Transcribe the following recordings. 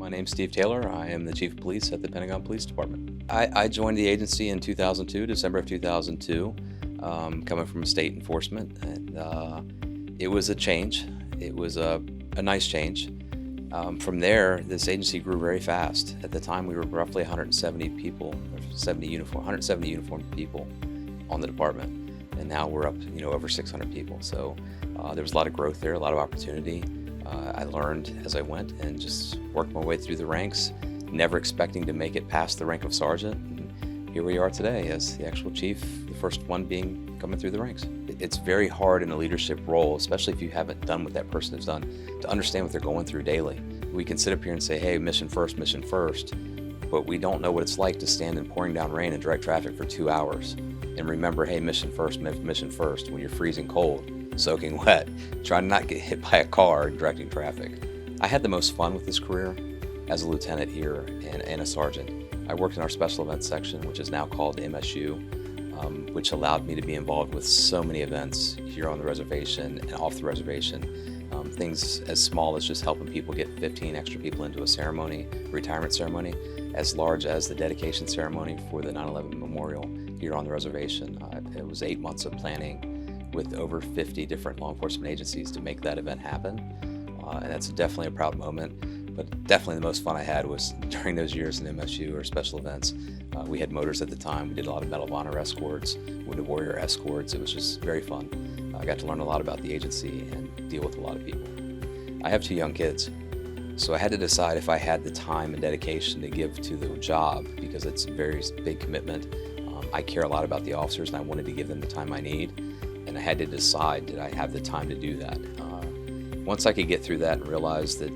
My name's Steve Taylor. I am the Chief of Police at the Pentagon Police Department. I joined the agency in 2002, December of 2002, coming from state enforcement, and it was a change. It was a nice change. From there, this agency grew very fast. At the time, we were roughly 170 people, or 170 uniformed people on the department, and now we're up, over 600 people. So there was a lot of growth there, a lot of opportunity. I learned as I went and just worked my way through the ranks, never expecting to make it past the rank of sergeant. And here we are today as the actual chief, the first one coming through the ranks. It's very hard in a leadership role, especially if you haven't done what that person has done, to understand what they're going through daily. We can sit up here and say, hey, mission first, but we don't know what it's like to stand in pouring down rain and direct traffic for 2 hours and remember, hey, mission first, when you're freezing cold, soaking wet, trying to not get hit by a car directing traffic. I had the most fun with this career as a lieutenant here and a sergeant. I worked in our special events section, which is now called MSU, which allowed me to be involved with so many events here on the reservation and off the reservation. Things as small as just helping people get 15 extra people into a ceremony, retirement ceremony, as large as the dedication ceremony for the 9/11 memorial here on the reservation. It was 8 months of planning with over 50 different law enforcement agencies to make that event happen. And that's definitely a proud moment, but definitely the most fun I had was during those years in MSU or special events. We had motors at the time. We did a lot of Medal of Honor escorts, Wounded Warrior escorts. It was just very fun. I got to learn a lot about the agency and deal with a lot of people. I have 2 young kids, so I had to decide if I had the time and dedication to give to the job because it's a very big commitment. I care a lot about the officers and I wanted to give them the time I need, and I had to decide, did I have the time to do that? Once I could get through that and realize that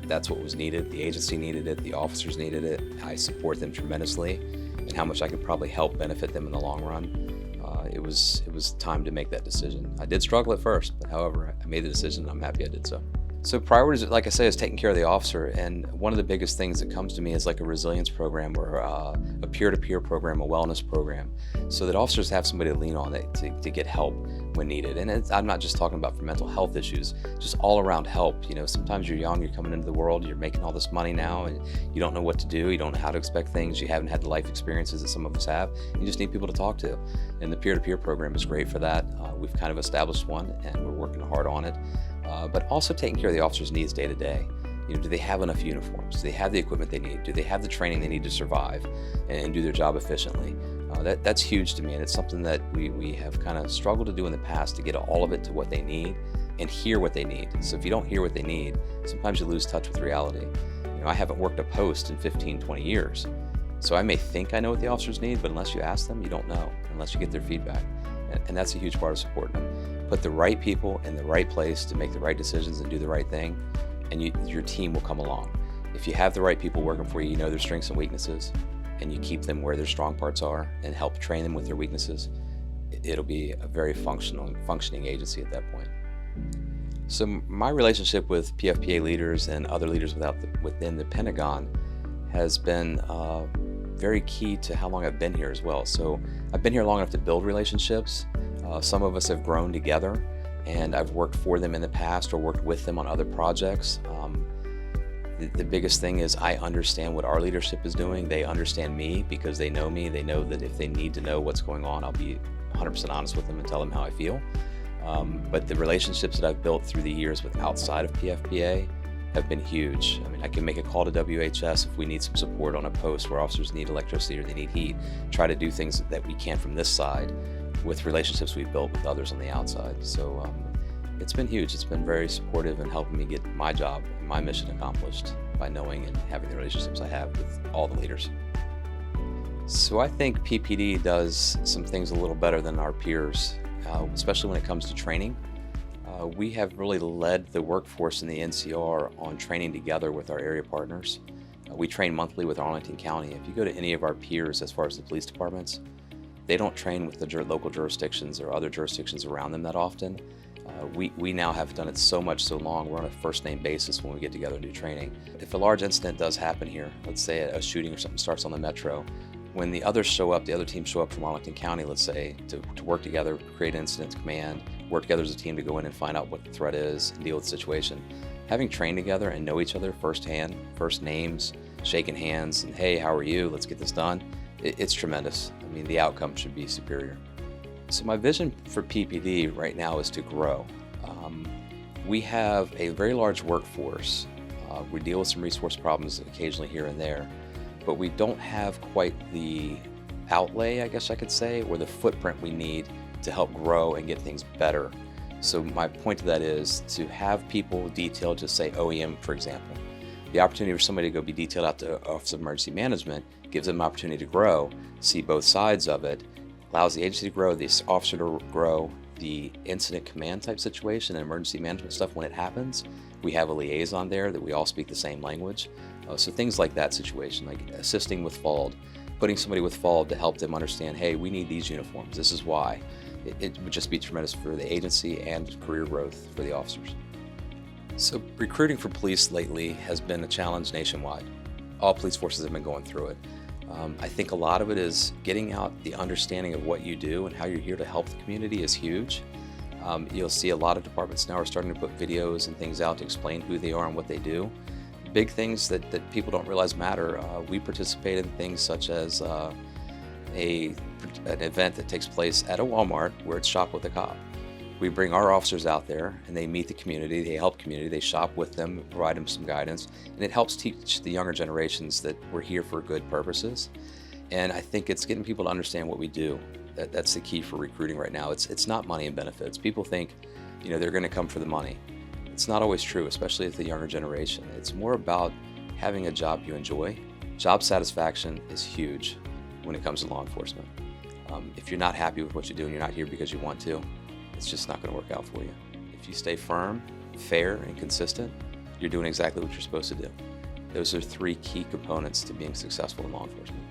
that's what was needed, the agency needed it, the officers needed it, I support them tremendously, and how much I could probably help benefit them in the long run, it was time to make that decision. I did struggle at first, but however, I made the decision and I'm happy I did so. So priorities, like I say, is taking care of the officer, and one of the biggest things that comes to me is like a resilience program or a peer-to-peer program, a wellness program, so that officers have somebody to lean on to get help when needed. And I'm not just talking about for mental health issues, just all around help. Sometimes you're young, you're coming into the world, you're making all this money now, and you don't know what to do, you don't know how to expect things, you haven't had the life experiences that some of us have, you just need people to talk to. And the peer-to-peer program is great for that. We've kind of established one, and we're working hard on it. But also taking care of the officers' needs day to day. Do they have enough uniforms? Do they have the equipment they need? Do they have the training they need to survive and do their job efficiently? That's huge to me, and it's something that we have kind of struggled to do in the past, to get all of it to what they need and hear what they need. So if you don't hear what they need, sometimes you lose touch with reality. I haven't worked a post in 15, 20 years. So I may think I know what the officers need, but unless you ask them, you don't know, unless you get their feedback. And that's a huge part of supporting them. Put the right people in the right place to make the right decisions and do the right thing, and your team will come along. If you have the right people working for you, you know their strengths and weaknesses, and you keep them where their strong parts are and help train them with their weaknesses, it'll be a very functioning agency at that point. So my relationship with PFPA leaders and other leaders within the Pentagon has been very key to how long I've been here as well. So I've been here long enough to build relationships. Some of us have grown together, and I've worked for them in the past or worked with them on other projects. The biggest thing is I understand what our leadership is doing. They understand me because they know me. They know that if they need to know what's going on, I'll be 100% honest with them and tell them how I feel. But the relationships that I've built through the years with outside of PFPA have been huge. I mean, I can make a call to WHS if we need some support on a post where officers need electricity or they need heat, try to do things that we can from this side with relationships we've built with others on the outside. So it's been huge. It's been very supportive in helping me get my job and my mission accomplished by knowing and having the relationships I have with all the leaders. So I think PPD does some things a little better than our peers, especially when it comes to training. We have really led the workforce in the NCR on training together with our area partners. We train monthly with Arlington County. If you go to any of our peers as far as the police departments, they don't train with the local jurisdictions or other jurisdictions around them that often. We now have done it so long, we're on a first name basis when we get together and do training. If a large incident does happen here, let's say a shooting or something starts on the metro, when the others show up, the other teams show up from Arlington County, let's say, to work together, create an incident command, work together as a team to go in and find out what the threat is and deal with the situation. having trained together and know each other firsthand, first names, shaking hands, and hey, how are you? Let's get this done. It's tremendous. I mean, the outcome should be superior. So my vision for PPD right now is to grow. We have a very large workforce. We deal with some resource problems occasionally here and there, but we don't have quite the outlay, I guess I could say, or the footprint we need to help grow and get things better. So my point to that is to have people detailed to, say, OEM, for example. The opportunity for somebody to go be detailed out to Office of Emergency Management gives them an opportunity to grow, see both sides of it, allows the agency to grow, the officer to grow, the incident command type situation and emergency management stuff when it happens. We have a liaison there that we all speak the same language. So things like that situation, like assisting with FALD, putting somebody with FALD to help them understand, hey, we need these uniforms, this is why. It would just be tremendous for the agency and career growth for the officers. So recruiting for police lately has been a challenge nationwide. All police forces have been going through it. I think a lot of it is getting out the understanding of what you do and how you're here to help the community is huge. You'll see a lot of departments now are starting to put videos and things out to explain who they are and what they do. Big things that people don't realize matter. We participate in things such as an event that takes place at a Walmart where it's Shop with a Cop. We bring our officers out there and they meet the community, they help community, they shop with them, provide them some guidance, and it helps teach the younger generations that we're here for good purposes. And I think it's getting people to understand what we do. That's the key for recruiting right now. It's not money and benefits. People think, they're going to come for the money. It's not always true, especially with the younger generation. It's more about having a job you enjoy. Job satisfaction is huge when it comes to law enforcement. If you're not happy with what you do and you're not here because you want to, it's just not going to work out for you. If you stay firm, fair, and consistent, you're doing exactly what you're supposed to do. Those are 3 key components to being successful in law enforcement.